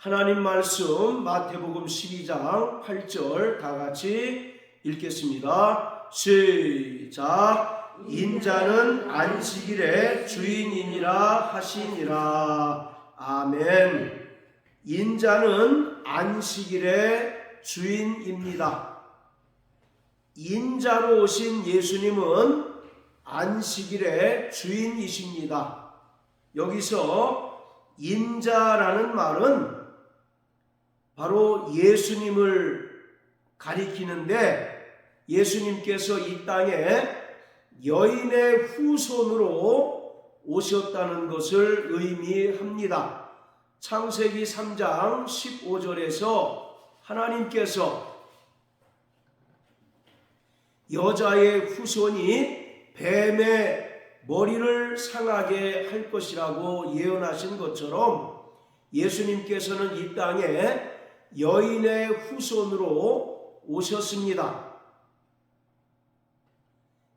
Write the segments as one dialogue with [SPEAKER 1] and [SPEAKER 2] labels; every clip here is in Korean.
[SPEAKER 1] 하나님 말씀 마태복음 12장 8절 다 같이 읽겠습니다. 시작. 인자는 안식일의 주인이니라 하시니라. 아멘. 인자는 안식일의 주인입니다. 인자로 오신 예수님은 안식일의 주인이십니다. 여기서 인자라는 말은 바로 예수님을 가리키는데, 예수님께서 이 땅에 여인의 후손으로 오셨다는 것을 의미합니다. 창세기 3장 15절에서 하나님께서 여자의 후손이 뱀의 머리를 상하게 할 것이라고 예언하신 것처럼 예수님께서는 이 땅에 여인의 후손으로 오셨습니다.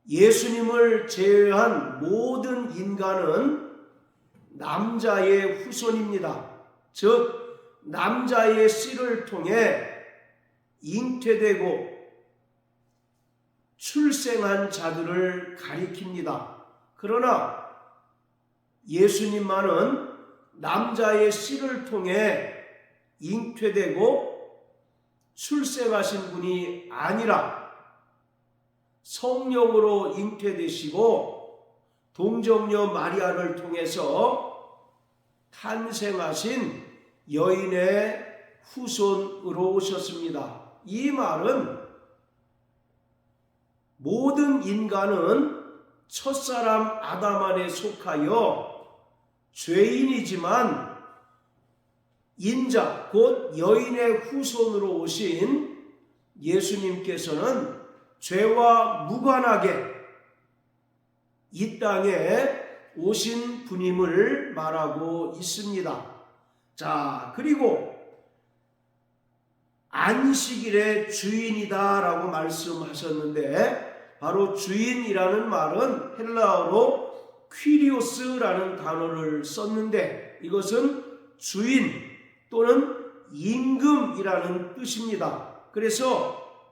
[SPEAKER 1] 예수님을 제외한 모든 인간은 남자의 후손입니다. 즉 남자의 씨를 통해 잉태되고 출생한 자들을 가리킵니다. 그러나 예수님만은 남자의 씨를 통해 잉태되고 출생하신 분이 아니라 성령으로 잉태되시고 동정녀 마리아를 통해서 탄생하신 여인의 후손으로 오셨습니다. 이 말은 모든 인간은 첫사람 아담 안에 속하여 죄인이지만 인자 곧 여인의 후손으로 오신 예수님께서는 죄와 무관하게 이 땅에 오신 분임을 말하고 있습니다. 자, 그리고 안식일의 주인이다라고 말씀하셨는데, 바로 주인이라는 말은 헬라어로 퀴리오스라는 단어를 썼는데, 이것은 주인 또는 임금이라는 뜻입니다. 그래서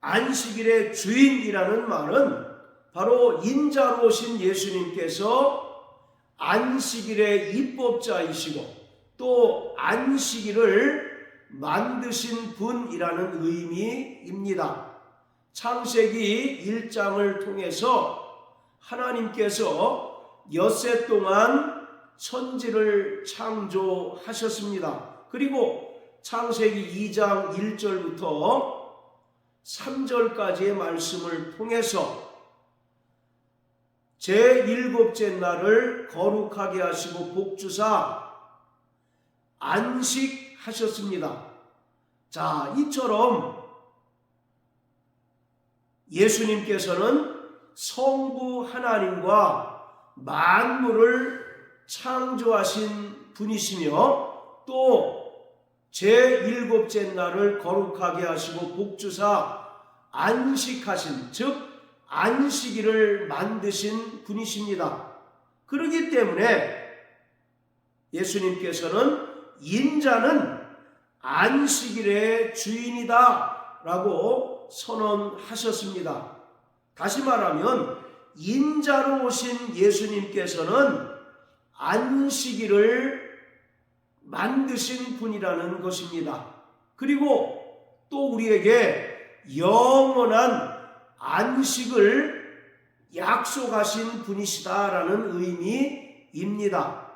[SPEAKER 1] 안식일의 주인이라는 말은 바로 인자로 오신 예수님께서 안식일의 입법자이시고 또 안식일을 만드신 분이라는 의미입니다. 창세기 1장을 통해서 하나님께서 엿새 동안 천지를 창조하셨습니다. 그리고 창세기 2장 1절부터 3절까지의 말씀을 통해서 제7째 날을 거룩하게 하시고 복주사 안식하셨습니다. 자, 이처럼 예수님께서는 성부 하나님과 만물을 창조하신 분이시며 또 제7째 날을 거룩하게 하시고 복주사 안식하신, 즉 안식일을 만드신 분이십니다. 그렇기 때문에 예수님께서는 인자는 안식일의 주인이다 라고 선언하셨습니다. 다시 말하면 인자로 오신 예수님께서는 안식일을 만드신 분이라는 것입니다. 그리고 또 우리에게 영원한 안식을 약속하신 분이시다라는 의미입니다.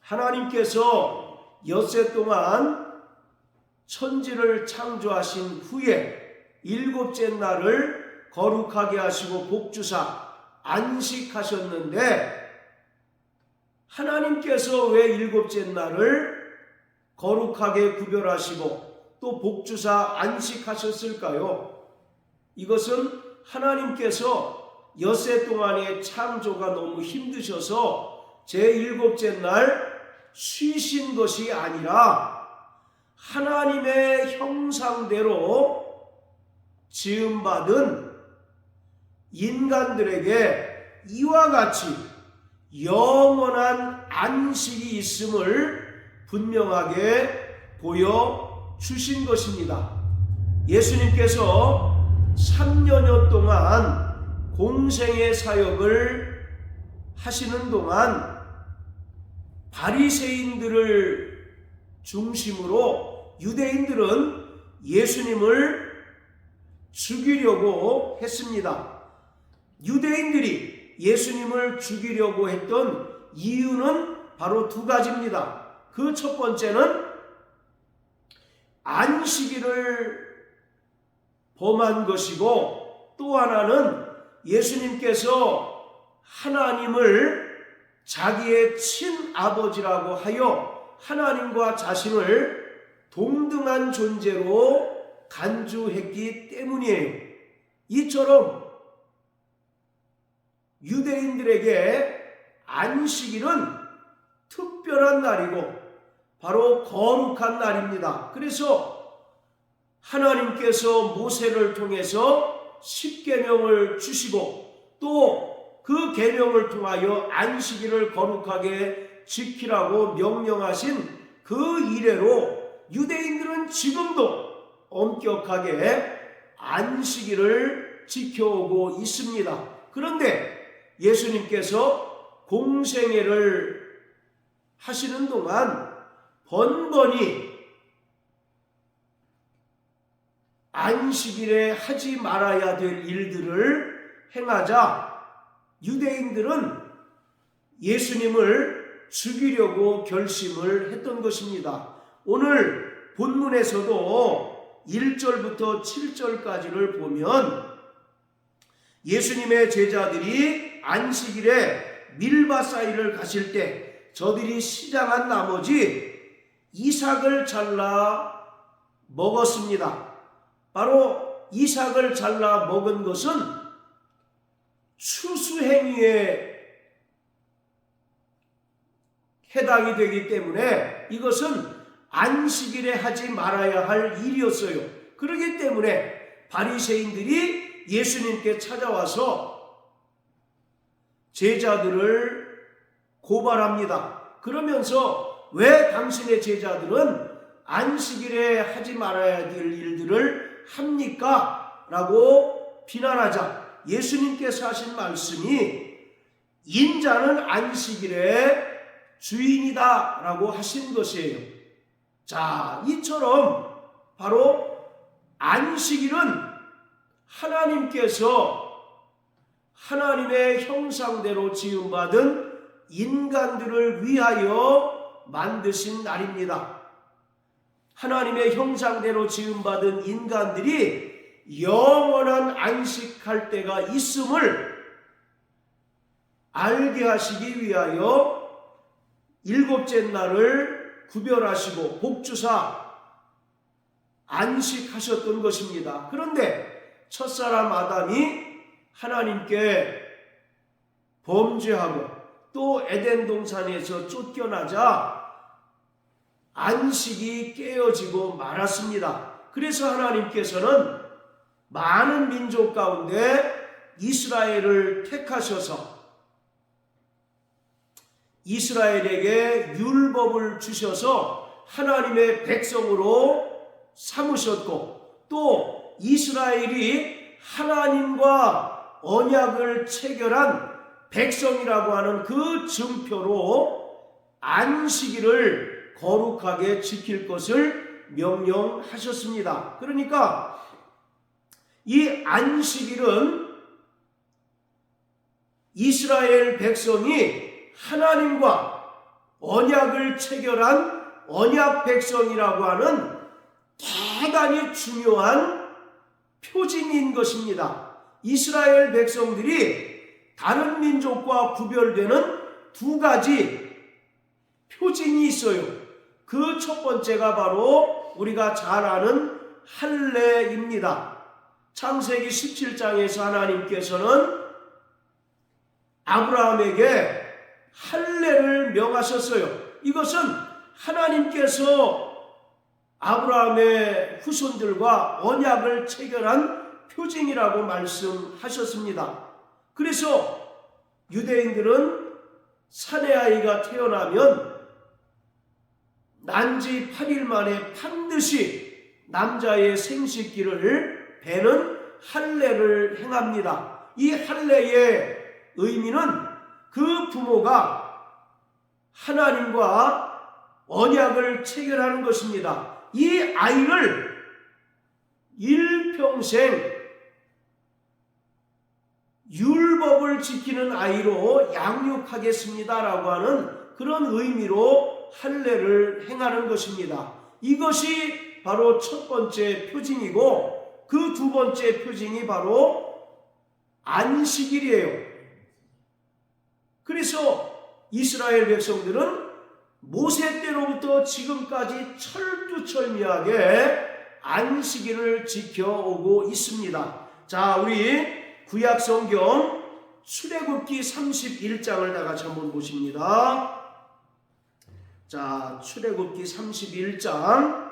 [SPEAKER 1] 하나님께서 엿새 동안 천지를 창조하신 후에 7째 날을 거룩하게 하시고 복주사 안식하셨는데, 하나님께서 왜 7째 날을 거룩하게 구별하시고 또 복주사 안식하셨을까요? 이것은 하나님께서 엿새 동안의 창조가 너무 힘드셔서 제7째 날 쉬신 것이 아니라 하나님의 형상대로 지음받은 인간들에게 이와 같이 영원한 안식이 있음을 분명하게 보여주신 것입니다. 예수님께서 3년여 동안 공생의 사역을 하시는 동안 바리새인들을 중심으로 유대인들은 예수님을 죽이려고 했습니다. 유대인들이 예수님을 죽이려고 했던 이유는 바로 두 가지입니다. 그 첫 번째는 안식일을 범한 것이고, 또 하나는 예수님께서 하나님을 자기의 친아버지라고 하여 하나님과 자신을 동등한 존재로 간주했기 때문이에요. 이처럼 유대인들에게 안식일은 특별한 날이고 바로 거룩한 날입니다. 그래서 하나님께서 모세를 통해서 십계명을 주시고 또 그 계명을 통하여 안식일을 거룩하게 지키라고 명령하신 그 이래로 유대인들은 지금도 엄격하게 안식일을 지켜오고 있습니다. 그런데 예수님께서 공생애를 하시는 동안 번번이 안식일에 하지 말아야 될 일들을 행하자 유대인들은 예수님을 죽이려고 결심을 했던 것입니다. 오늘 본문에서도 1절부터 7절까지를 보면 예수님의 제자들이 안식일에 밀밭사이를 가실 때 저들이 시장한 나머지 이삭을 잘라 먹었습니다. 바로 이삭을 잘라 먹은 것은 추수행위에 해당이 되기 때문에 이것은 안식일에 하지 말아야 할 일이었어요. 그렇기 때문에 바리새인들이 예수님께 찾아와서 제자들을 고발합니다. 그러면서 왜 당신의 제자들은 안식일에 하지 말아야 될 일들을 합니까? 라고 비난하자 예수님께서 하신 말씀이 인자는 안식일의 주인이다 라고 하신 것이에요. 자, 이처럼 바로 안식일은 하나님께서 하나님의 형상대로 지음받은 인간들을 위하여 만드신 날입니다. 하나님의 형상대로 지음받은 인간들이 영원한 안식할 때가 있음을 알게 하시기 위하여 일곱째 날을 구별하시고 복주사 안식하셨던 것입니다. 그런데 첫사람 아담이 하나님께 범죄하고 또 에덴 동산에서 쫓겨나자 안식이 깨어지고 말았습니다. 그래서 하나님께서는 많은 민족 가운데 이스라엘을 택하셔서 이스라엘에게 율법을 주셔서 하나님의 백성으로 삼으셨고 또 이스라엘이 하나님과 언약을 체결한 백성이라고 하는 그 증표로 안식일을 거룩하게 지킬 것을 명령하셨습니다. 그러니까 이 안식일은 이스라엘 백성이 하나님과 언약을 체결한 언약 백성이라고 하는 대단히 중요한 표징인 것입니다. 이스라엘 백성들이 다른 민족과 구별되는 두 가지 표징이 있어요. 그 첫 번째가 바로 우리가 잘 아는 할례입니다. 창세기 17장에서 하나님께서는 아브라함에게 할례를 명하셨어요. 이것은 하나님께서 아브라함의 후손들과 언약을 체결한 표징이라고 말씀하셨습니다. 그래서 유대인들은 사내 아이가 태어나면 난지 8일 만에 반드시 남자의 생식기를 베는 할례를 행합니다. 이 할례의 의미는 그 부모가 하나님과 언약을 체결하는 것입니다. 이 아이를 일평생 율법을 지키는 아이로 양육하겠습니다라고 하는 그런 의미로 할례를 행하는 것입니다. 이것이 바로 첫 번째 표징이고, 그 두 번째 표징이 바로 안식일이에요. 그래서 이스라엘 백성들은 모세 때로부터 지금까지 철두철미하게 안식일을 지켜오고 있습니다. 자, 우리 구약 성경 출애굽기 31장을 다 같이 한번 보십니다. 자, 출애굽기 31장.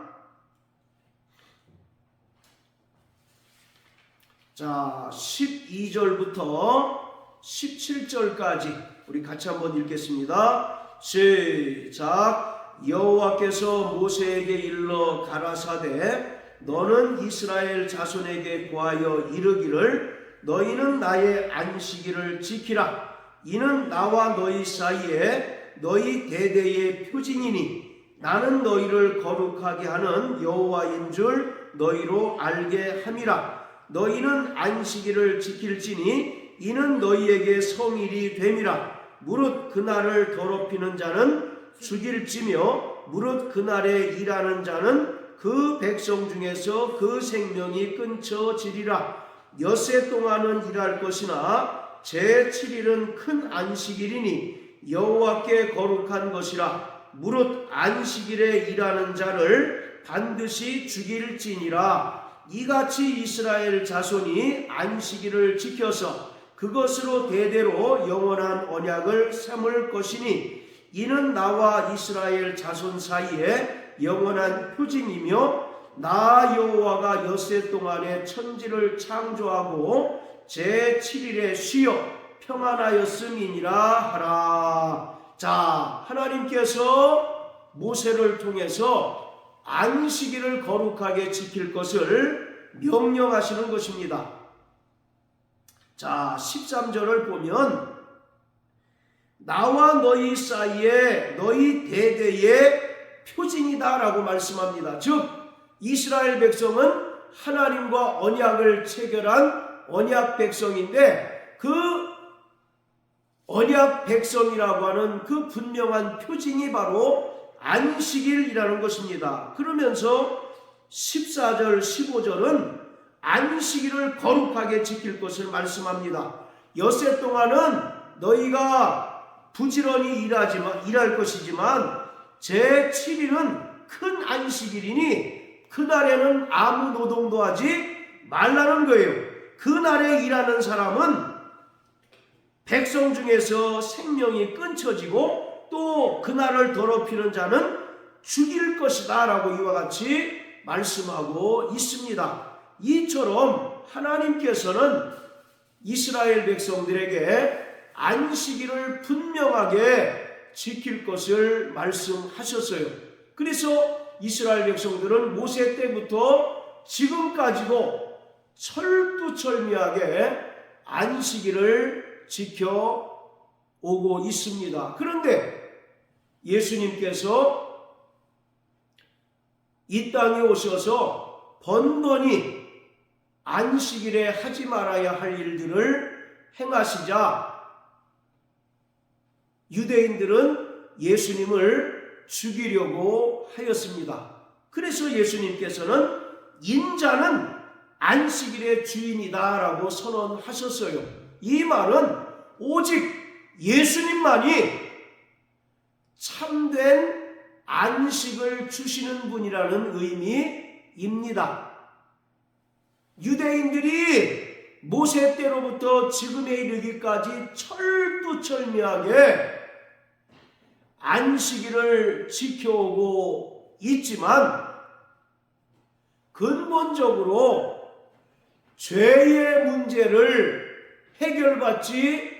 [SPEAKER 1] 자, 12절부터 17절까지 우리 같이 한번 읽겠습니다. 시작. 여호와께서 모세에게 일러 가라사대 너는 이스라엘 자손에게 고하여 이르기를 너희는 나의 안식일을 지키라. 이는 나와 너희 사이에 너희 대대의 표징이니 나는 너희를 거룩하게 하는 여호와인 줄 너희로 알게 함이라. 너희는 안식일을 지킬지니 이는 너희에게 성일이 됨이라. 무릇 그날을 더럽히는 자는 죽일지며 무릇 그날에 일하는 자는 그 백성 중에서 그 생명이 끊쳐지리라. 엿새 동안은 일할 것이나 제7일은 큰 안식일이니 여호와께 거룩한 것이라. 무릇 안식일에 일하는 자를 반드시 죽일지니라. 이같이 이스라엘 자손이 안식일을 지켜서 그것으로 대대로 영원한 언약을 삼을 것이니 이는 나와 이스라엘 자손 사이에 영원한 표징이며 나 여호와가 엿새 동안에 천지를 창조하고 제7일에 쉬어 평안하였음이니라 하라. 자, 하나님께서 모세를 통해서 안식일을 거룩하게 지킬 것을 명령하시는 것입니다. 자, 13절을 보면 나와 너희 사이에 너희 대대의 표징이다 라고 말씀합니다. 즉 이스라엘 백성은 하나님과 언약을 체결한 언약 백성인데, 그 언약 백성이라고 하는 그 분명한 표징이 바로 안식일이라는 것입니다. 그러면서 14절 15절은 안식일을 거룩하게 지킬 것을 말씀합니다. 엿새 동안은 너희가 부지런히 일할 것이지만 제7일은 큰 안식일이니 그날에는 아무 노동도 하지 말라는 거예요. 그날에 일하는 사람은 백성 중에서 생명이 끊쳐지고 또 그날을 더럽히는 자는 죽일 것이다 라고 이와 같이 말씀하고 있습니다. 이처럼 하나님께서는 이스라엘 백성들에게 안식일을 분명하게 지킬 것을 말씀하셨어요. 그래서 이스라엘 백성들은 모세 때부터 지금까지도 철두철미하게 안식일을 지켜오고 있습니다. 그런데 예수님께서 이 땅에 오셔서 번번이 안식일에 하지 말아야 할 일들을 행하시자 유대인들은 예수님을 죽이려고 하였습니다. 그래서 예수님께서는 인자는 안식일의 주인이다 라고 선언하셨어요. 이 말은 오직 예수님만이 참된 안식을 주시는 분이라는 의미입니다. 유대인들이 모세 때로부터 지금에 이르기까지 철두철미하게 안식일을 지켜오고 있지만 근본적으로 죄의 문제를 해결받지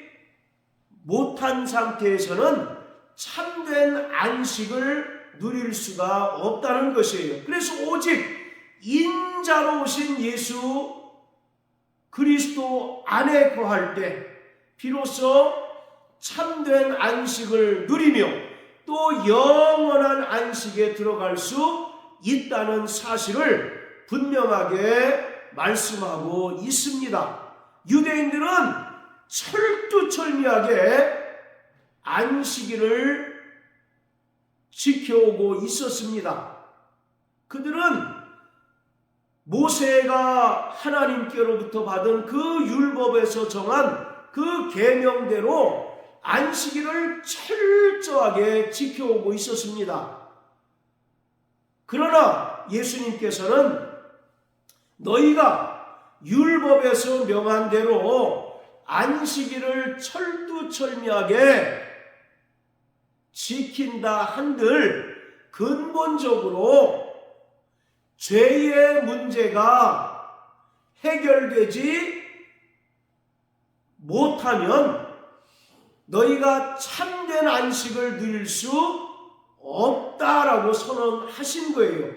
[SPEAKER 1] 못한 상태에서는 참된 안식을 누릴 수가 없다는 것이에요. 그래서 오직 인자로 오신 예수 그리스도 안에 거할 때 비로소 참된 안식을 누리며 또 영원한 안식에 들어갈 수 있다는 사실을 분명하게 말씀하고 있습니다. 유대인들은 철두철미하게 안식일을 지켜오고 있었습니다. 그들은 모세가 하나님께로부터 받은 그 율법에서 정한 그 계명대로 안식일을 철저하게 지켜오고 있었습니다. 그러나 예수님께서는 너희가 율법에서 명한 대로 안식일을 철두철미하게 지킨다 한들 근본적으로 죄의 문제가 해결되지 못하면 너희가 참된 안식을 누릴 수 없다라고 선언하신 거예요.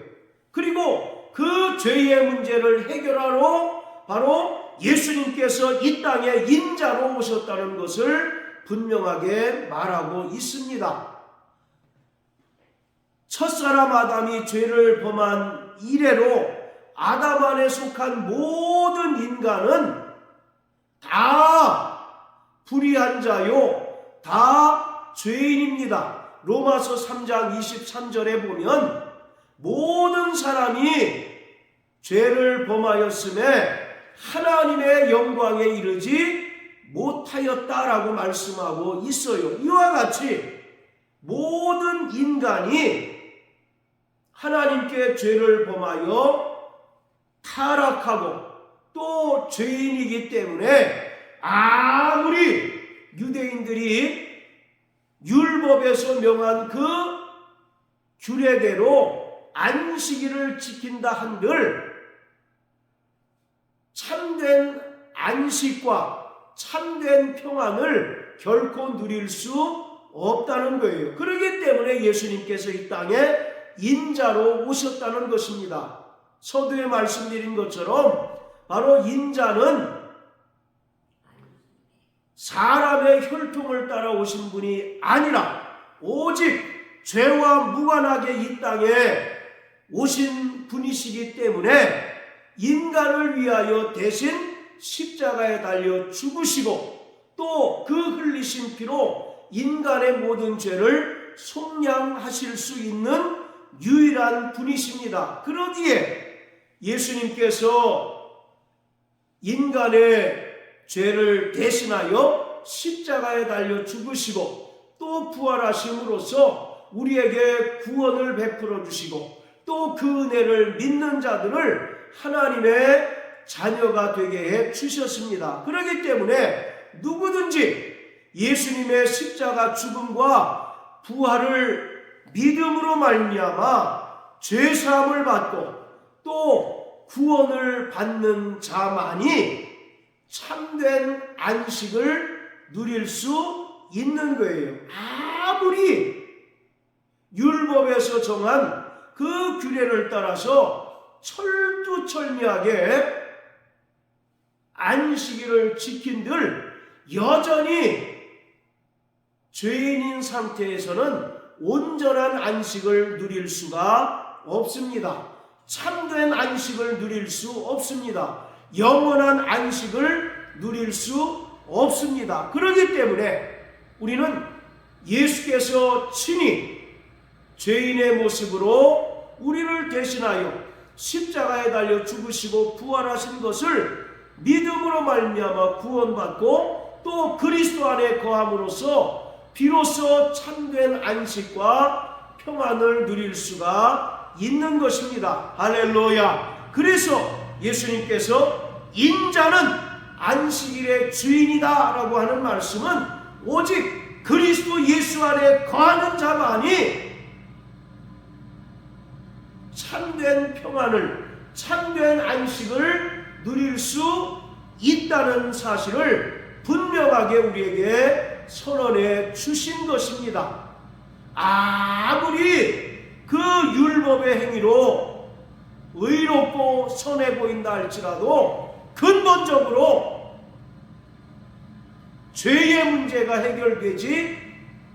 [SPEAKER 1] 그리고 그 죄의 문제를 해결하러 바로 예수님께서 이 땅에 인자로 오셨다는 것을 분명하게 말하고 있습니다. 첫사람 아담이 죄를 범한 이래로 아담 안에 속한 모든 인간은 다 불의한 자요, 다 죄인입니다. 로마서 3장 23절에 보면 모든 사람이 죄를 범하였음에 하나님의 영광에 이르지 못하였다라고 말씀하고 있어요. 이와 같이 모든 인간이 하나님께 죄를 범하여 타락하고 또 죄인이기 때문에 아무리 유대인들이 율법에서 명한 그 규례대로 안식일을 지킨다 한들 참된 안식과 참된 평안을 결코 누릴 수 없다는 거예요. 그렇기 때문에 예수님께서 이 땅에 인자로 오셨다는 것입니다. 서두에 말씀드린 것처럼 바로 인자는 사람의 혈통을 따라 오신 분이 아니라 오직 죄와 무관하게 이 땅에 오신 분이시기 때문에 인간을 위하여 대신 십자가에 달려 죽으시고 또 그 흘리신 피로 인간의 모든 죄를 속량하실 수 있는 유일한 분이십니다. 그러기에 예수님께서 인간의 죄를 대신하여 십자가에 달려 죽으시고 또 부활하심으로써 우리에게 구원을 베풀어 주시고 또 그 은혜를 믿는 자들을 하나님의 자녀가 되게 해 주셨습니다. 그렇기 때문에 누구든지 예수님의 십자가 죽음과 부활을 믿음으로 말미암아 죄사함을 받고 또 구원을 받는 자만이 참된 안식을 누릴 수 있는 거예요. 아무리 율법에서 정한 그 규례를 따라서 철두철미하게 안식일을 지킨들 여전히 죄인인 상태에서는 온전한 안식을 누릴 수가 없습니다. 참된 안식을 누릴 수 없습니다. 영원한 안식을 누릴 수 없습니다. 그렇기 때문에 우리는 예수께서 친히 죄인의 모습으로 우리를 대신하여 십자가에 달려 죽으시고 부활하신 것을 믿음으로 말미암아 구원받고 또 그리스도 안에 거함으로써 비로소 참된 안식과 평안을 누릴 수가 있는 것입니다. 할렐루야. 그래서 예수님께서 인자는 안식일의 주인이다 라고 하는 말씀은 오직 그리스도 예수 안에 거하는 자만이 참된 평안을, 참된 안식을 누릴 수 있다는 사실을 분명하게 우리에게 선언해 주신 것입니다. 아무리 그 율법의 행위로 의롭고 선해 보인다 할지라도 근본적으로 죄의 문제가 해결되지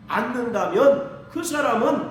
[SPEAKER 1] 않는다면 그 사람은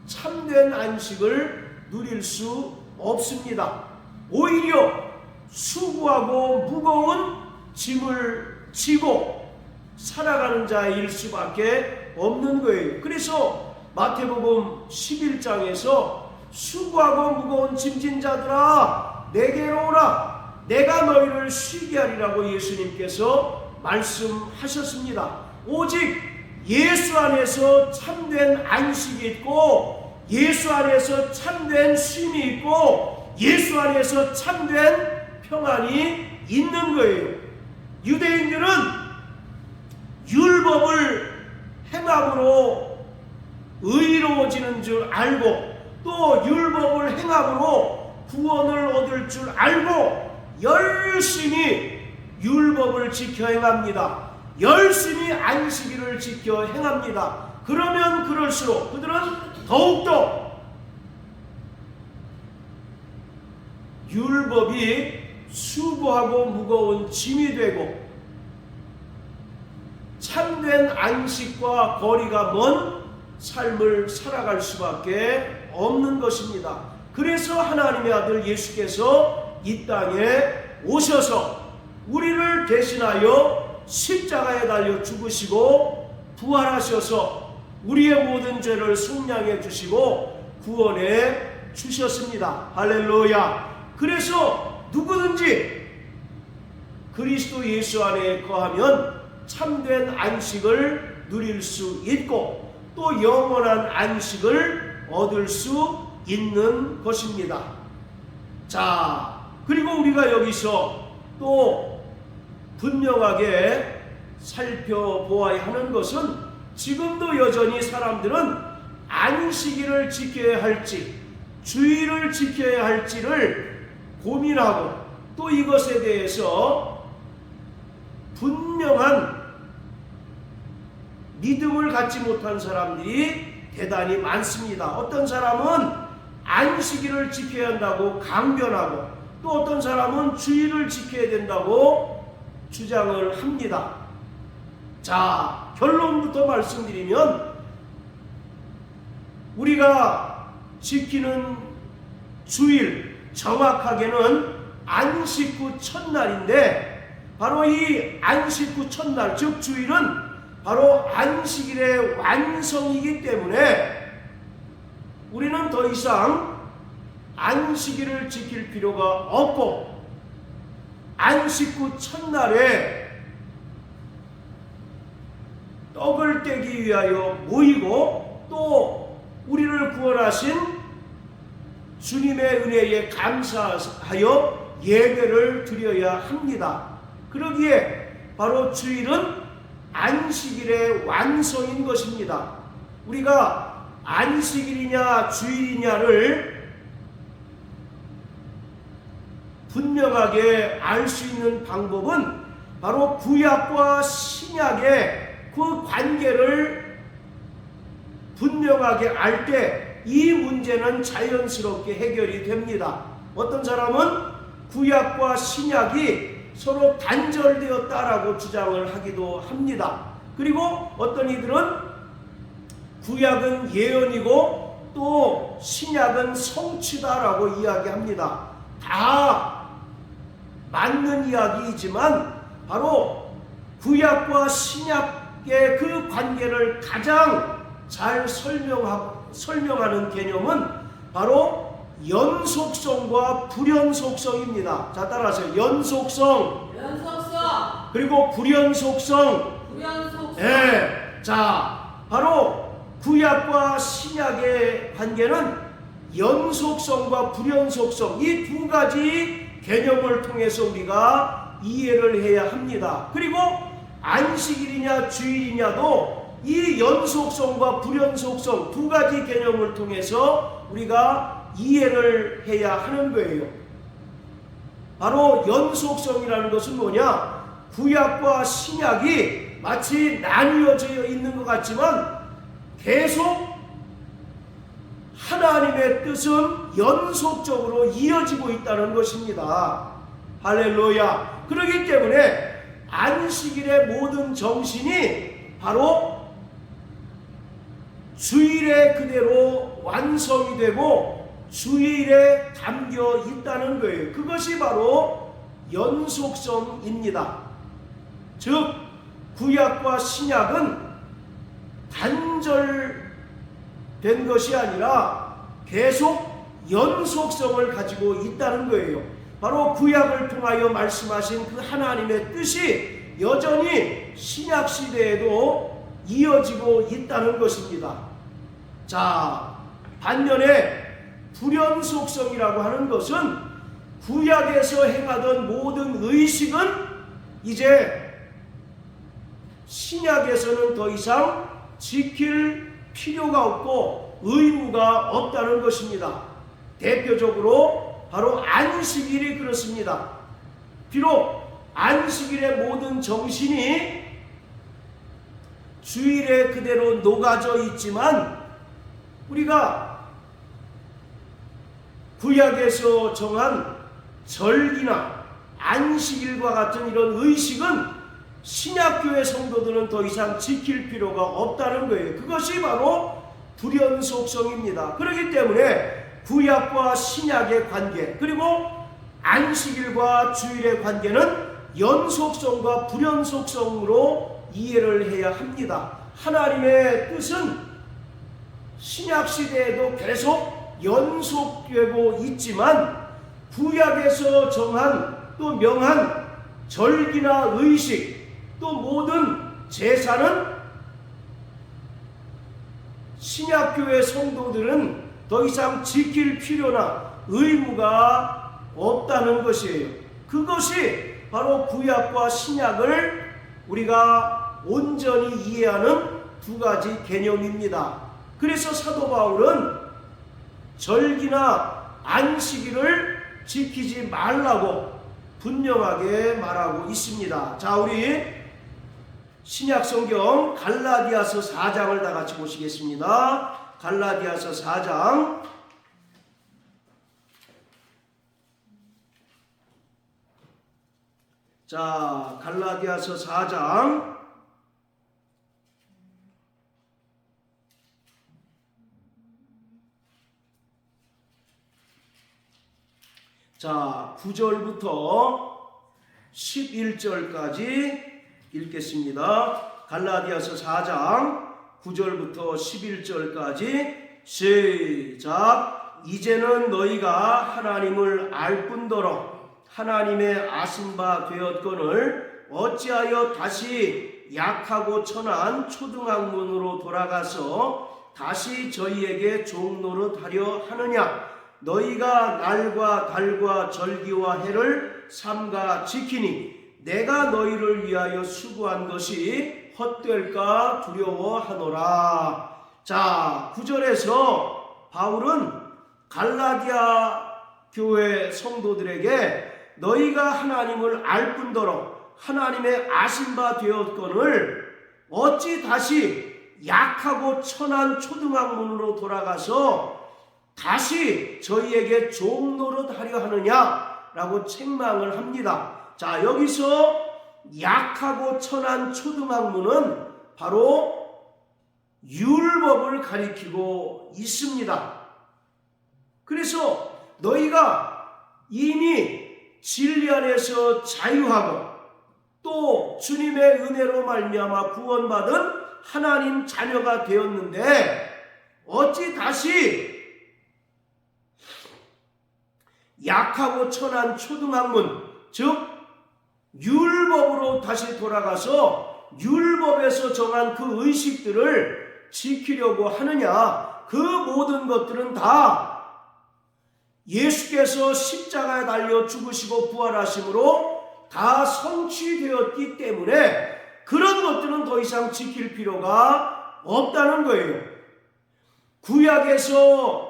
[SPEAKER 1] 참된 안식을 누릴 수 없습니다. 오히려 수고하고 무거운 짐을 지고 살아가는 자일 수밖에 없는 거예요. 그래서 마태복음 11장에서 수고하고 무거운 짐진 자들아 내게로 오라 내가 너희를 쉬게 하리라고 예수님께서 말씀하셨습니다. 오직 예수 안에서 참된 안식이 있고 예수 안에서 참된 쉼이 있고 예수 안에서 참된 평안이 있는 거예요. 유대인들은 율법을 행함으로 의로워지는 줄 알고 또 율법을 행함으로 구원을 얻을 줄 알고 열심히 율법을 지켜 행합니다. 열심히 안식일을 지켜 행합니다. 그러면 그럴수록 그들은 더욱더 율법이 수고하고 무거운 짐이 되고 참된 안식과 거리가 먼 삶을 살아갈 수밖에 없는 것입니다. 그래서 하나님의 아들 예수께서 이 땅에 오셔서 우리를 대신하여 십자가에 달려 죽으시고 부활하셔서 우리의 모든 죄를 속량해 주시고 구원해 주셨습니다. 할렐루야. 그래서 누구든지 그리스도 예수 안에 거하면 참된 안식을 누릴 수 있고 또 영원한 안식을 얻을 수 있는 것입니다. 자, 그리고 우리가 여기서 또 분명하게 살펴보아야 하는 것은 지금도 여전히 사람들은 안식일을 지켜야 할지 주일을 지켜야 할지를 고민하고 또 이것에 대해서 분명한 믿음을 갖지 못한 사람들이 대단히 많습니다. 어떤 사람은 안식일을 지켜야 한다고 강변하고 또 어떤 사람은 주일을 지켜야 된다고 주장을 합니다. 자, 결론부터 말씀드리면 우리가 지키는 주일 정확하게는 안식 후 첫날인데 바로 이 안식 후 첫날 즉 주일은 바로 안식일의 완성이기 때문에 우리는 더 이상 안식일을 지킬 필요가 없고 안식 후 첫날에 떡을 떼기 위하여 모이고 또 우리를 구원하신 주님의 은혜에 감사하여 예배를 드려야 합니다. 그러기에 바로 주일은 안식일의 완성인 것입니다. 우리가 안식일이냐 주일이냐를 분명하게 알 수 있는 방법은 바로 구약과 신약의 그 관계를 분명하게 알 때 이 문제는 자연스럽게 해결이 됩니다. 어떤 사람은 구약과 신약이 서로 단절되었다라고 주장을 하기도 합니다. 그리고 어떤 이들은 구약은 예언이고 또 신약은 성취다라고 이야기합니다. 다 맞는 이야기이지만 바로 구약과 신약의 그 관계를 가장 잘 설명하는 개념은 바로 연속성과 불연속성입니다. 자, 따라하세요. 연속성. 그리고 불연속성. 네. 자, 바로 구약과 신약의 관계는 연속성과 불연속성 이 두 가지 개념을 통해서 우리가 이해를 해야 합니다. 그리고 안식일이냐 주일이냐도 이 연속성과 불연속성 두 가지 개념을 통해서 우리가 이해를 해야 하는 거예요. 바로 연속성이라는 것은 뭐냐? 구약과 신약이 마치 나뉘어져 있는 것 같지만 계속 하나님의 뜻은 연속적으로 이어지고 있다는 것입니다. 할렐루야. 그렇기 때문에 안식일의 모든 정신이 바로 주일에 그대로 완성이 되고 주일에 담겨 있다는 거예요. 그것이 바로 연속성입니다. 즉 구약과 신약은 단절된 것이 아니라 계속 연속성을 가지고 있다는 거예요. 바로 구약을 통하여 말씀하신 그 하나님의 뜻이 여전히 신약 시대에도 이어지고 있다는 것입니다. 자, 반면에 불연속성이라고 하는 것은 구약에서 행하던 모든 의식은 이제 신약에서는 더 이상 지킬 필요가 없고 의무가 없다는 것입니다. 대표적으로 바로 안식일이 그렇습니다. 비록 안식일의 모든 정신이 주일에 그대로 녹아져 있지만 우리가 구약에서 정한 절기나 안식일과 같은 이런 의식은 신약교회 성도들은 더 이상 지킬 필요가 없다는 거예요. 그것이 바로 불연속성입니다. 그렇기 때문에 구약과 신약의 관계, 그리고 안식일과 주일의 관계는 연속성과 불연속성으로 이해를 해야 합니다. 하나님의 뜻은 신약 시대에도 계속 연속되고 있지만 구약에서 정한 또 명한 절기나 의식 또 모든 제사는 신약교회 성도들은 더 이상 지킬 필요나 의무가 없다는 것이에요. 그것이 바로 구약과 신약을 우리가 온전히 이해하는 두 가지 개념입니다. 그래서 사도 바울은 절기나 안식일을 지키지 말라고 분명하게 말하고 있습니다. 자, 우리 신약 성경 갈라디아서 4장을 다 같이 보시겠습니다. 갈라디아서 4장. 자, 갈라디아서 4장. 자, 9절부터 11절까지 읽겠습니다. 갈라디아서 4장 9절부터 11절까지 시작. 이제는 너희가 하나님을 알 뿐더러 하나님의 아신 바 되었거늘 어찌하여 다시 약하고 천한 초등학문으로 돌아가서 다시 저희에게 종노릇하려 하느냐. 너희가 날과 달과 절기와 해를 삼가 지키니 내가 너희를 위하여 수고한 것이 헛될까 두려워하노라. 자, 9절에서 바울은 갈라디아 교회 성도들에게 너희가 하나님을 알 뿐더러 하나님의 아신 바 되었거늘 어찌 다시 약하고 천한 초등학문으로 돌아가서 다시 저희에게 종노릇하려 하느냐라고 책망을 합니다. 자, 여기서 약하고 천한 초등학문은 바로 율법을 가리키고 있습니다. 그래서 너희가 이미 진리 안에서 자유하고 또 주님의 은혜로 말미암아 구원받은 하나님 자녀가 되었는데 어찌 다시 약하고 천한 초등학문, 즉 율법으로 다시 돌아가서 율법에서 정한 그 의식들을 지키려고 하느냐. 그 모든 것들은 다 예수께서 십자가에 달려 죽으시고 부활하심으로 다 성취되었기 때문에 그런 것들은 더 이상 지킬 필요가 없다는 거예요. 구약에서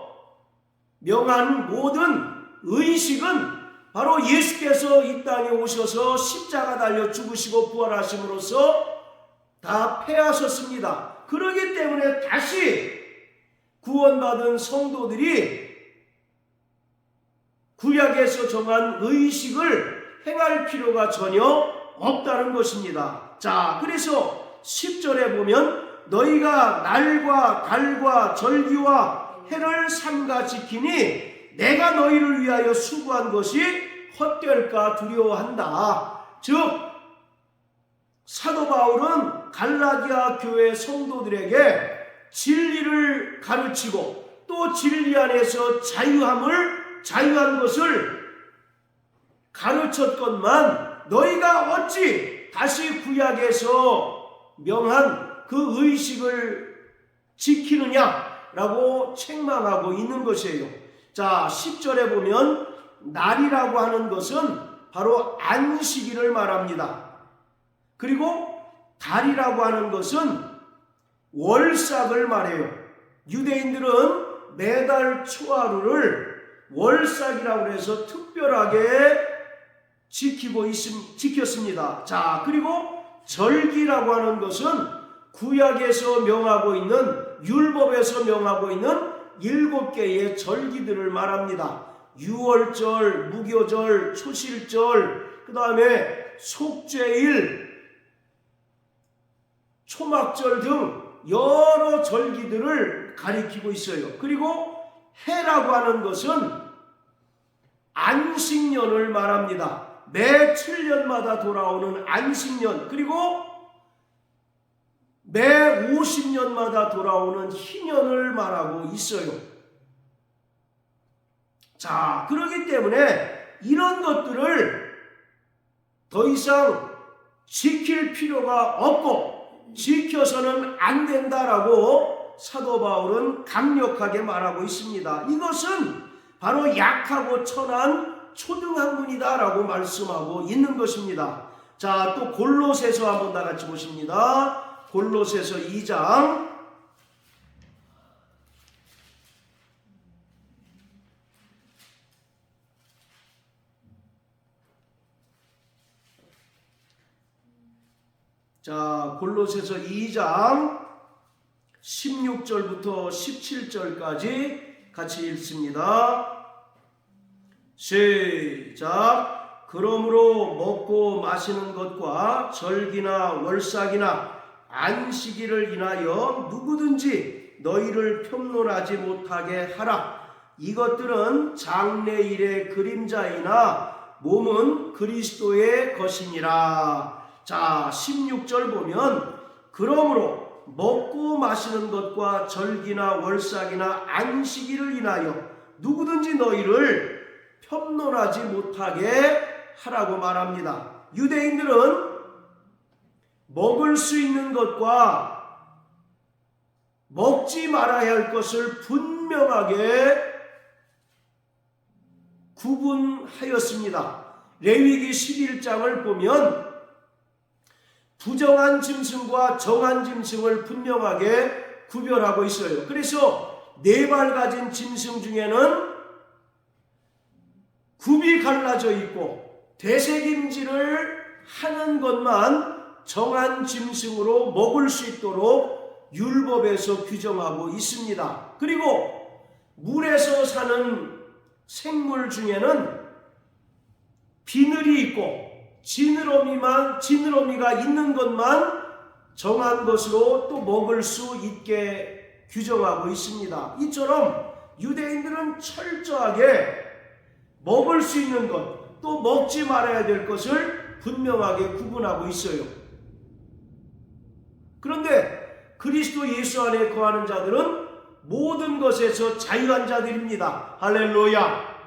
[SPEAKER 1] 명한 모든 의식은 바로 예수께서 이 땅에 오셔서 십자가 달려 죽으시고 부활하심으로써 다 폐하셨습니다. 그러기 때문에 다시 구원받은 성도들이 구약에서 정한 의식을 행할 필요가 전혀 없다는 것입니다. 자, 그래서 10절에 보면 너희가 날과 달과 절기와 해를 삼가 지키니 내가 너희를 위하여 수고한 것이 헛될까 두려워한다. 즉 사도 바울은 갈라디아 교회 성도들에게 진리를 가르치고 또 진리 안에서 자유한 것을 가르쳤건만 너희가 어찌 다시 구약에서 명한 그 의식을 지키느냐라고 책망하고 있는 것이에요. 자, 10절에 보면 날이라고 하는 것은 바로 안식일을 말합니다. 그리고 달이라고 하는 것은 월삭을 말해요. 유대인들은 매달 초하루를 월삭이라고 해서 특별하게 지켰습니다. 자, 그리고 절기라고 하는 것은 구약에서 명하고 있는 율법에서 명하고 있는 7개의 절기들을 말합니다. 유월절, 무교절, 초실절, 그 다음에 속죄일, 초막절 등 여러 절기들을 가리키고 있어요. 그리고 해라고 하는 것은 안식년을 말합니다. 매 7년마다 돌아오는 안식년, 그리고 매 50년마다 돌아오는 희년을 말하고 있어요. 자, 그렇기 때문에 이런 것들을 더 이상 지킬 필요가 없고 지켜서는 안 된다라고 사도 바울은 강력하게 말하고 있습니다. 이것은 바로 약하고 천한 초등학문이다라고 말씀하고 있는 것입니다. 자, 또 골로새서 한번 다 같이 보십니다. 골로새서 2장 자, 골로새서 2장 16절부터 17절까지 같이 읽습니다. 시작. 그러므로 먹고 마시는 것과 절기나 월삭이나 안식일을 인하여 누구든지 너희를 편론하지 못하게 하라. 이것들은 장래일의 그림자이나 몸은 그리스도의 것이니라. 자, 16절 보면 그러므로 먹고 마시는 것과 절기나 월삭이나 안식일을 인하여 누구든지 너희를 편론하지 못하게 하라고 말합니다. 유대인들은 먹을 수 있는 것과 먹지 말아야 할 것을 분명하게 구분하였습니다. 레위기 11장을 보면 부정한 짐승과 정한 짐승을 분명하게 구별하고 있어요. 그래서 4발 가진 짐승 중에는 굽이 갈라져 있고 되새김질을 하는 것만 정한 짐승으로 먹을 수 있도록 율법에서 규정하고 있습니다. 그리고 물에서 사는 생물 중에는 비늘이 있고 지느러미가 있는 것만 정한 것으로 또 먹을 수 있게 규정하고 있습니다. 이처럼 유대인들은 철저하게 먹을 수 있는 것, 또 먹지 말아야 될 것을 분명하게 구분하고 있어요. 그런데 그리스도 예수 안에 거하는 자들은 모든 것에서 자유한 자들입니다. 할렐루야.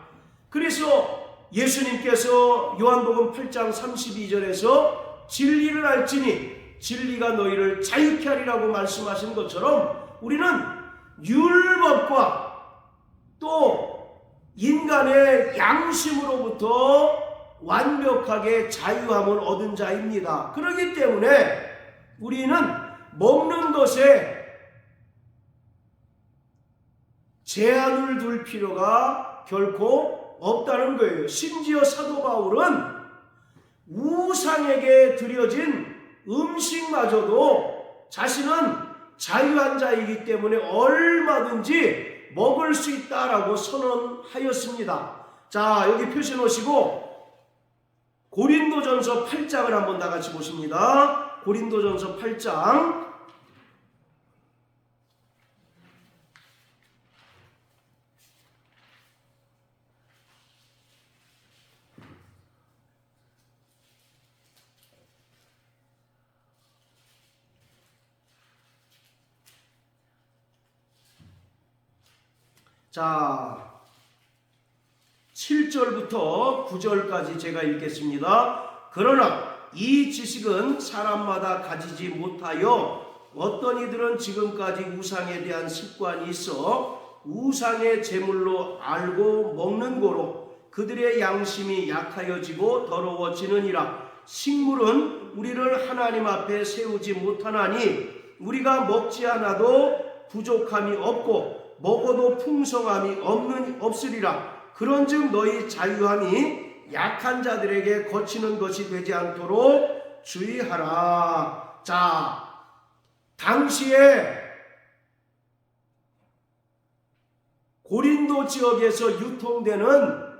[SPEAKER 1] 그래서 예수님께서 요한복음 8장 32절에서 진리를 알지니 진리가 너희를 자유케 하리라고 말씀하신 것처럼 우리는 율법과 또 인간의 양심으로부터 완벽하게 자유함을 얻은 자입니다. 그렇기 때문에 우리는 먹는 것에 제한을 둘 필요가 결코 없다는 거예요. 심지어 사도 바울은 우상에게 드려진 음식마저도 자신은 자유한 자이기 때문에 얼마든지 먹을 수 있다라고 선언하였습니다. 자, 여기 표시 놓으시고 고린도전서 8장을 한번 다 같이 보십니다. 고린도전서 8장. 자, 7절부터 9절까지 제가 읽겠습니다. 그러나 이 지식은 사람마다 가지지 못하여 어떤 이들은 지금까지 우상에 대한 습관이 있어 우상의 제물로 알고 먹는 고로 그들의 양심이 약하여지고 더러워지느니라. 식물은 우리를 하나님 앞에 세우지 못하나니 우리가 먹지 않아도 부족함이 없고 먹어도 풍성함이 없으리라. 그런즉 너희 자유함이 약한 자들에게 거치는 것이 되지 않도록 주의하라. 자, 당시에 고린도 지역에서 유통되는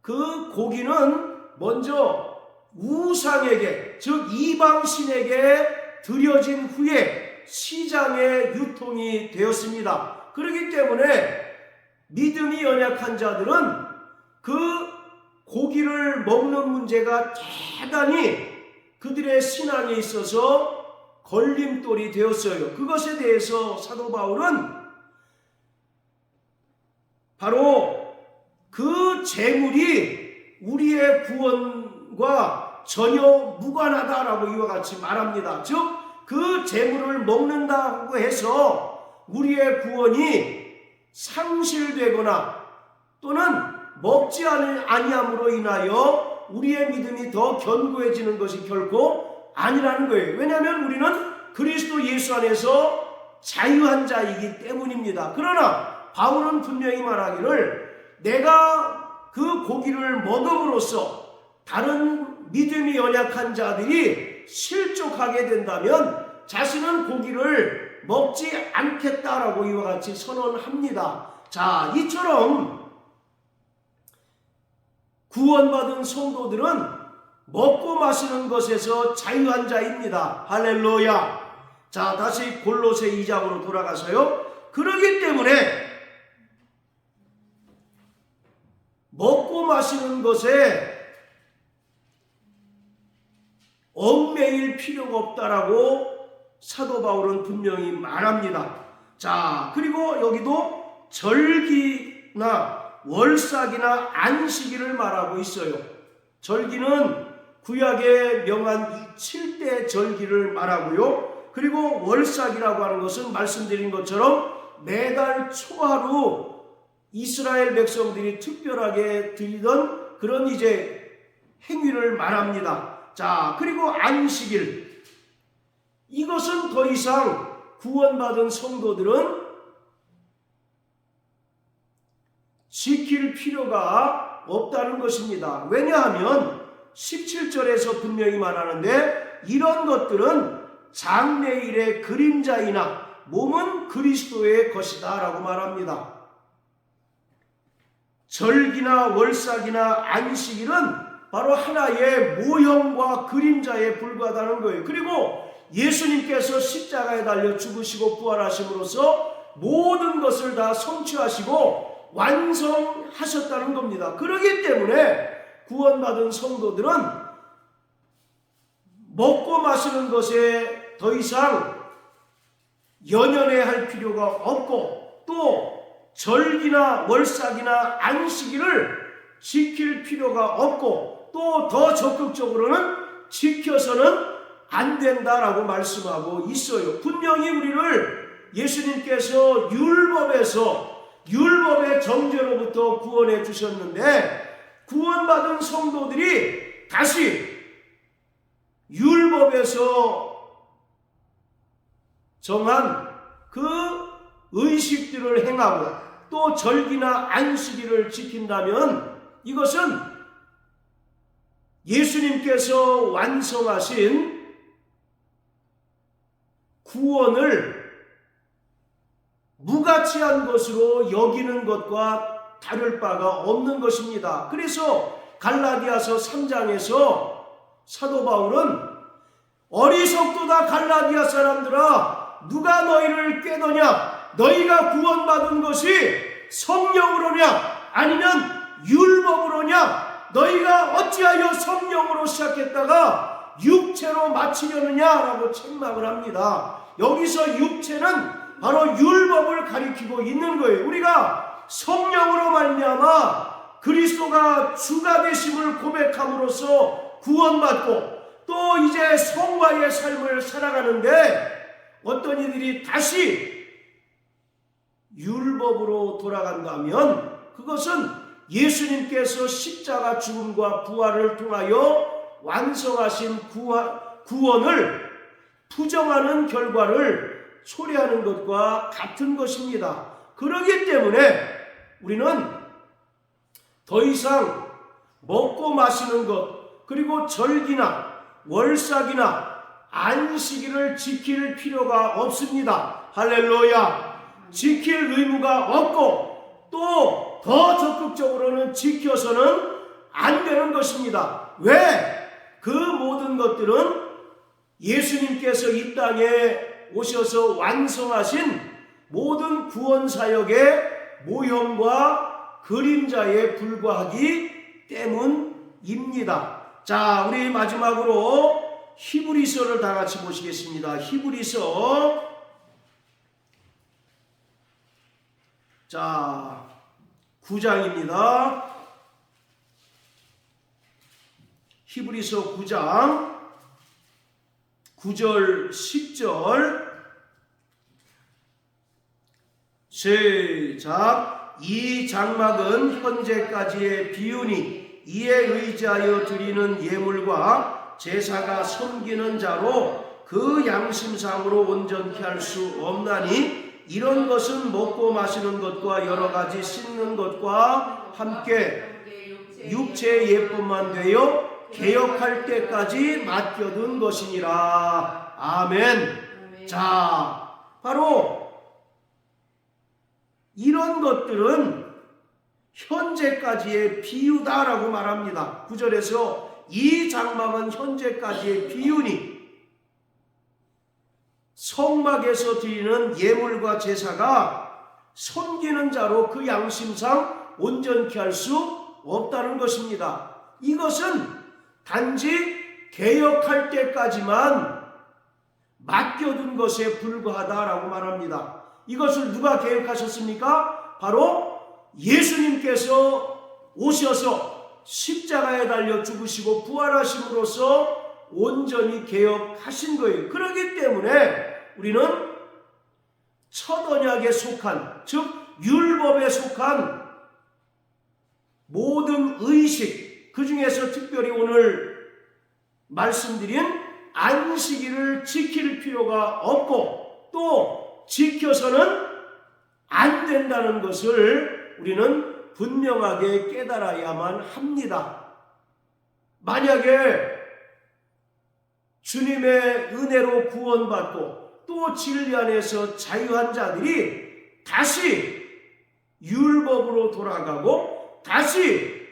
[SPEAKER 1] 그 고기는 먼저 우상에게, 즉 이방신에게 드려진 후에 시장에 유통이 되었습니다. 그렇기 때문에 믿음이 연약한 자들은 그 고기를 먹는 문제가 대단히 그들의 신앙에 있어서 걸림돌이 되었어요. 그것에 대해서 사도 바울은 바로 그 재물이 우리의 구원과 전혀 무관하다라고 이와 같이 말합니다. 즉 그 재물을 먹는다고 해서 우리의 구원이 상실되거나 또는 먹지 아니함으로 인하여 우리의 믿음이 더 견고해지는 것이 결코 아니라는 거예요. 왜냐하면 우리는 그리스도 예수 안에서 자유한 자이기 때문입니다. 그러나 바울은 분명히 말하기를 내가 그 고기를 먹음으로써 다른 믿음이 연약한 자들이 실족하게 된다면 자신은 고기를 먹지 않겠다라고 이와 같이 선언합니다. 자, 이처럼 구원받은 성도들은 먹고 마시는 것에서 자유한 자입니다. 할렐루야. 자, 다시 골로새 2장으로 돌아가서요. 그러기 때문에 먹고 마시는 것에 얽매일 필요가 없다라고 사도 바울은 분명히 말합니다. 자, 그리고 여기도 절기나 월삭이나 안식일을 말하고 있어요. 절기는 구약에 명한 7대 절기를 말하고요. 그리고 월삭이라고 하는 것은 말씀드린 것처럼 매달 초하루 이스라엘 백성들이 특별하게 드리던 그런 이제 행위를 말합니다. 자, 그리고 안식일. 이것은 더 이상 구원받은 성도들은 지킬 필요가 없다는 것입니다. 왜냐하면 17절에서 분명히 말하는데 이런 것들은 장래일의 그림자이나 몸은 그리스도의 것이다 라고 말합니다. 절기나 월삭이나 안식일은 바로 하나의 모형과 그림자에 불과하다는 거예요. 그리고 예수님께서 십자가에 달려 죽으시고 부활하심으로써 모든 것을 다 성취하시고 완성하셨다는 겁니다. 그렇기 때문에 구원받은 성도들은 먹고 마시는 것에 더 이상 연연해야 할 필요가 없고 또 절기나 월삭이나 안식일을 지킬 필요가 없고 또 더 적극적으로는 지켜서는 안 된다라고 말씀하고 있어요. 분명히 우리를 예수님께서 율법의 정죄로부터 구원해 주셨는데 구원받은 성도들이 다시 율법에서 정한 그 의식들을 행하고 또 절기나 안식일을 지킨다면 이것은 예수님께서 완성하신 구원을 무가치한 것으로 여기는 것과 다를 바가 없는 것입니다. 그래서 갈라디아서 3장에서 사도 바울은 어리석도다 갈라디아 사람들아, 누가 너희를 꾀더냐? 너희가 구원받은 것이 성령으로냐 아니면 율법으로냐? 너희가 어찌하여 성령으로 시작했다가 육체로 마치려느냐라고 책망을 합니다. 여기서 육체는 바로 율법을 가리키고 있는 거예요. 우리가 성령으로 말미암아 그리스도가 주가 되심을 고백함으로써 구원받고 또 이제 성화의 삶을 살아가는데 어떤 이들이 다시 율법으로 돌아간다면 그것은 예수님께서 십자가 죽음과 부활을 통하여 완성하신 구원을 부정하는 결과를 초래하는 것과 같은 것입니다. 그렇기 때문에 우리는 더 이상 먹고 마시는 것, 그리고 절기나 월삭이나 안식일을 지킬 필요가 없습니다. 할렐루야. 지킬 의무가 없고 또 더 적극적으로는 지켜서는 안 되는 것입니다. 왜? 그 모든 것들은 예수님께서 이 땅에 오셔서 완성하신 모든 구원 사역의 모형과 그림자에 불과하기 때문입니다. 자, 우리 마지막으로 히브리서를 다 같이 보시겠습니다. 히브리서, 자, 9장입니다. 히브리서 9장 9절 10절 시작. 이 장막은 현재까지의 비유니 이에 의지하여 드리는 예물과 제사가 섬기는 자로 그 양심상으로 온전케 할 수 없나니 이런 것은 먹고 마시는 것과 여러 가지 씻는 것과 함께 육체의 예뿐만 되어 개혁할 때까지 맡겨둔 것이니라. 아멘. 자, 바로 이런 것들은 현재까지의 비유다라고 말합니다. 9절에서 이 장막은 현재까지의 비유니 성막에서 드리는 예물과 제사가 섬기는 자로 그 양심상 온전케 할 수 없다는 것입니다. 이것은 단지 개혁할 때까지만 맡겨둔 것에 불과하다라고 말합니다. 이것을 누가 개혁하셨습니까? 바로 예수님께서 오셔서 십자가에 달려 죽으시고 부활하심으로써 온전히 개혁하신 거예요. 그렇기 때문에 우리는 첫 언약에 속한, 즉 율법에 속한 모든 의식, 그 중에서 특별히 오늘 말씀드린 안식일을 지킬 필요가 없고 또 지켜서는 안 된다는 것을 우리는 분명하게 깨달아야만 합니다. 만약에 주님의 은혜로 구원받고 또 진리 안에서 자유한 자들이 다시 율법으로 돌아가고 다시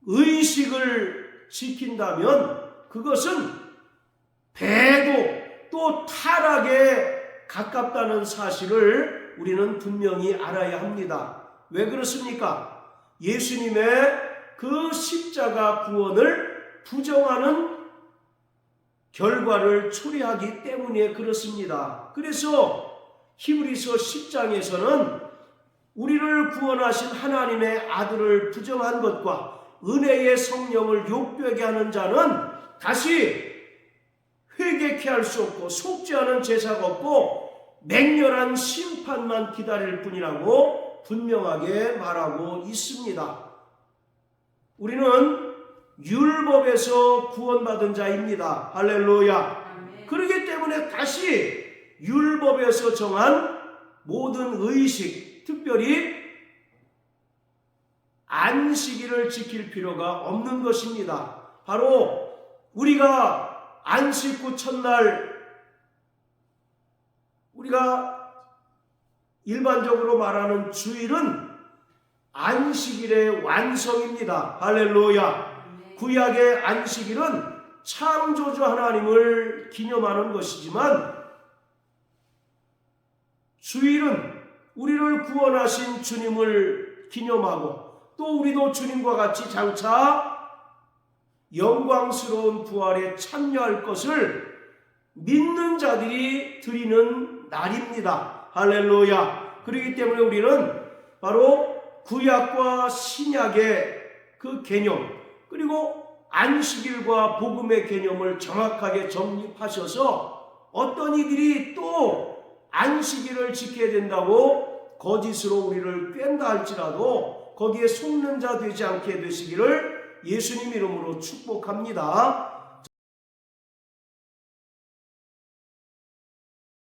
[SPEAKER 1] 의식을 지킨다면 그것은 배도 또 타락에 가깝다는 사실을 우리는 분명히 알아야 합니다. 왜 그렇습니까? 예수님의 그 십자가 구원을 부정하는 결과를 초래하기 때문에 그렇습니다. 그래서 히브리서 10장에서는 우리를 구원하신 하나님의 아들을 부정한 것과 은혜의 성령을 욕되게 하는 자는 다시 회개케 할 수 없고 속죄하는 제사가 없고 맹렬한 심판만 기다릴 뿐이라고 분명하게 말하고 있습니다. 우리는 율법에서 구원받은 자입니다. 할렐루야. 그렇기 때문에 다시 율법에서 정한 모든 의식, 특별히 안식일을 지킬 필요가 없는 것입니다. 바로 우리가 안식 후 첫날 우리가 일반적으로 말하는 주일은 안식일의 완성입니다. 할렐루야. 구약의 안식일은 창조주 하나님을 기념하는 것이지만 주일은 우리를 구원하신 주님을 기념하고 또 우리도 주님과 같이 장차 영광스러운 부활에 참여할 것을 믿는 자들이 드리는 날입니다. 할렐루야. 그렇기 때문에 우리는 바로 구약과 신약의 그 개념 그리고 안식일과 복음의 개념을 정확하게 정립하셔서 어떤 이들이 또 안식일을 지켜야 된다고 거짓으로 우리를 깬다 할지라도 거기에 속는 자 되지 않게 되시기를 예수님 이름으로 축복합니다.